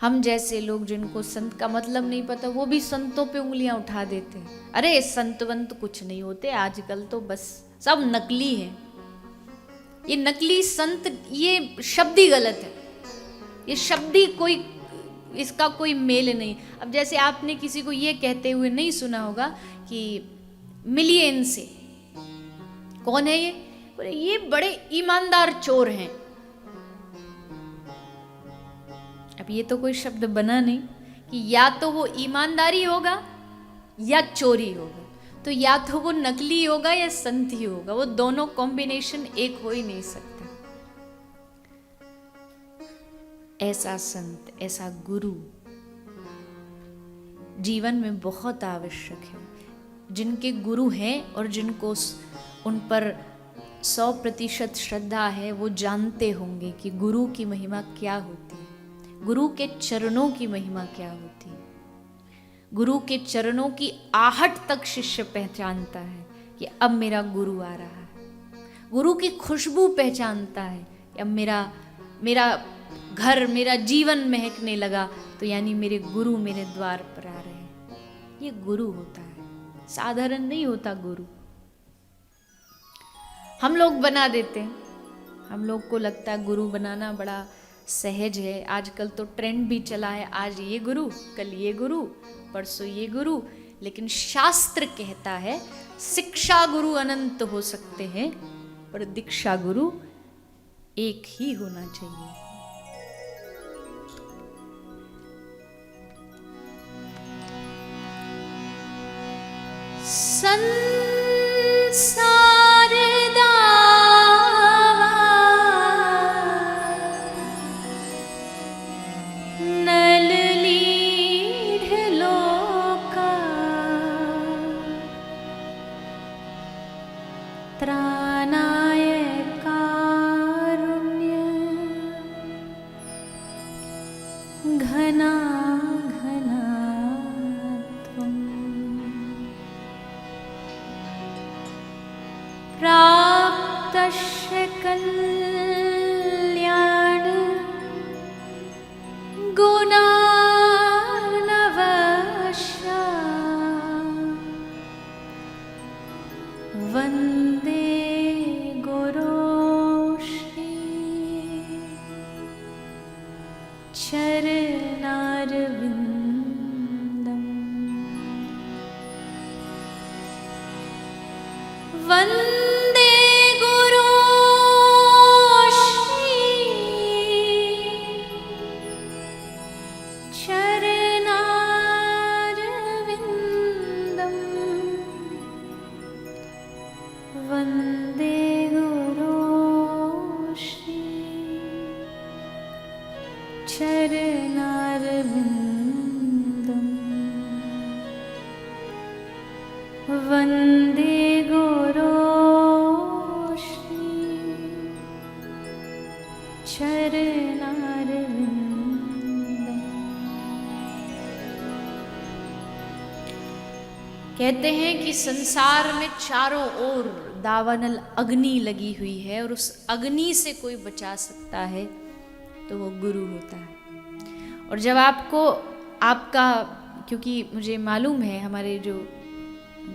हम जैसे लोग जिनको संत का मतलब नहीं पता वो भी संतों पे उंगलियां उठा देते हैं। अरे संत वंत कुछ नहीं होते, आजकल तो बस सब नकली है। ये नकली संत, ये शब्द ही गलत है, ये शब्द ही कोई, इसका कोई मेल नहीं। अब जैसे आपने किसी को ये कहते हुए नहीं सुना होगा कि मिलिए इनसे, कौन है ये, बोले ये बड़े ईमानदार चोर हैं। अब ये तो कोई शब्द बना नहीं कि या तो वो ईमानदारी होगा या चोरी होगा, तो या तो वो नकली होगा या संत ही होगा, वो दोनों कॉम्बिनेशन एक हो ही नहीं सकता। ऐसा संत, ऐसा गुरु जीवन में बहुत आवश्यक है। जिनके गुरु हैं और जिनको उन पर 100% श्रद्धा है, वो जानते होंगे कि गुरु की महिमा क्या होती है, गुरु के चरणों की महिमा क्या होती है। गुरु के चरणों की आहट तक शिष्य पहचानता है कि अब मेरा गुरु आ रहा है। गुरु की खुशबू पहचानता है कि अब मेरा घर, मेरा जीवन महकने लगा, तो यानी मेरे गुरु मेरे द्वार पर आ रहे हैं। ये गुरु होता है, साधारण नहीं होता गुरु। हम लोग बना देते हैं, हम लोग को लगता है गुरु बनाना बड़ा सहज है। आजकल तो ट्रेंड भी चला है, आज ये गुरु, कल ये गुरु, परसों ये गुरु। लेकिन शास्त्र कहता है शिक्षा गुरु अनंत हो सकते हैं, पर दीक्षा गुरु एक ही होना चाहिए। संसार दावा नल लीढ़ लोका त्राणाय कारुण्य घना घना प्राप्तस्य कल्याण गुणार्णवशा वन्दे गुरोश्री चरणारविन्दम्। वन्दे वन्दे गुरोश्री चरणारविन्दम्। कहते हैं कि संसार में चारों ओर दावानल अग्नि लगी हुई है, और उस अग्नि से कोई बचा सकता है तो वो गुरु होता है। और जब आपका, क्योंकि मुझे मालूम है हमारे जो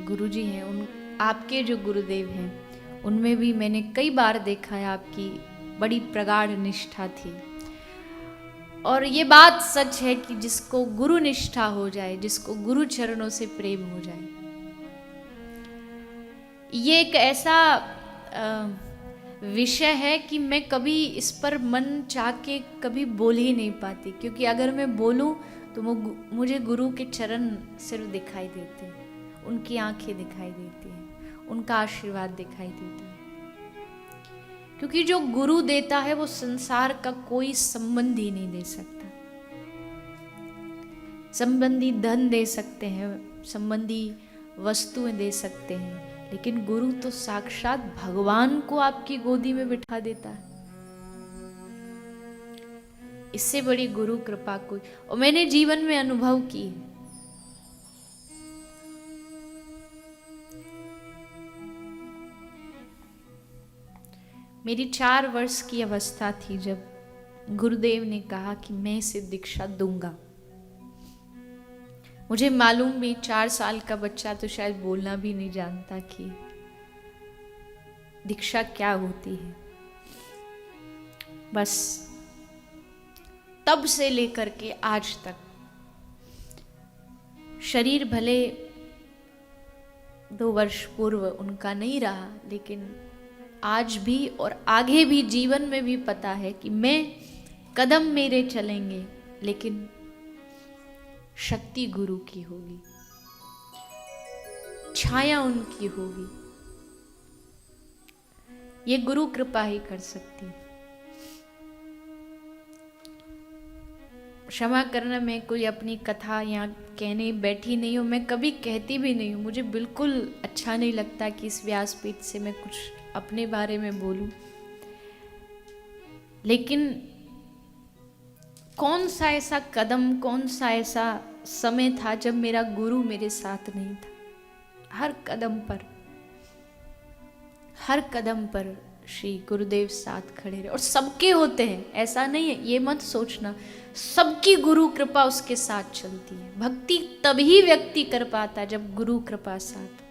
गुरुजी हैं, उन आपके जो गुरुदेव हैं, उनमें भी मैंने कई बार देखा है आपकी बड़ी प्रगाढ़ निष्ठा थी। और ये बात सच है कि जिसको गुरु निष्ठा हो जाए, जिसको गुरु चरणों से प्रेम हो जाए, ये एक ऐसा विषय है कि मैं कभी इस पर मन चाह के कभी बोल ही नहीं पाती, क्योंकि अगर मैं बोलूं तो मुझे गुरु के चरण सिर्फ दिखाई देते हैं, उनकी आंखें दिखाई देती हैं, उनका आशीर्वाद दिखाई देता है। क्योंकि जो गुरु देता है वो संसार का कोई संबंध ही नहीं दे सकता। संबंधी धन दे सकते हैं, संबंधी वस्तुएं दे सकते हैं, लेकिन गुरु तो साक्षात भगवान को आपकी गोदी में बिठा देता है। इससे बड़ी गुरु कृपा कोई, और मैंने जीवन में अनुभव की है। मेरी 4 वर्ष की अवस्था थी जब गुरुदेव ने कहा कि मैं इसे दीक्षा दूंगा। मुझे मालूम भी 4 साल का बच्चा तो शायद बोलना भी नहीं जानता कि दीक्षा क्या होती है। बस तब से लेकर के आज तक शरीर भले 2 वर्ष पूर्व उनका नहीं रहा, लेकिन आज भी और आगे भी जीवन में भी पता है कि मैं कदम मेरे चलेंगे, लेकिन शक्ति गुरु की होगी, छाया उनकी होगी। ये गुरु कृपा ही कर सकती है। क्षमा करना, मैं कोई अपनी कथा यहाँ कहने बैठी नहीं हूँ, मैं कभी कहती भी नहीं हूँ। मुझे बिल्कुल अच्छा नहीं लगता कि इस व्यासपीठ से मैं कुछ अपने बारे में बोलूं, लेकिन कौन सा ऐसा कदम, कौन सा ऐसा समय था जब मेरा गुरु मेरे साथ नहीं था। हर कदम पर श्री गुरुदेव साथ खड़े रहे। और सबके होते हैं, ऐसा नहीं है, ये मत सोचना, सबकी गुरु कृपा उसके साथ चलती है। भक्ति तभी व्यक्ति कर पाता जब गुरु कृपा साथ।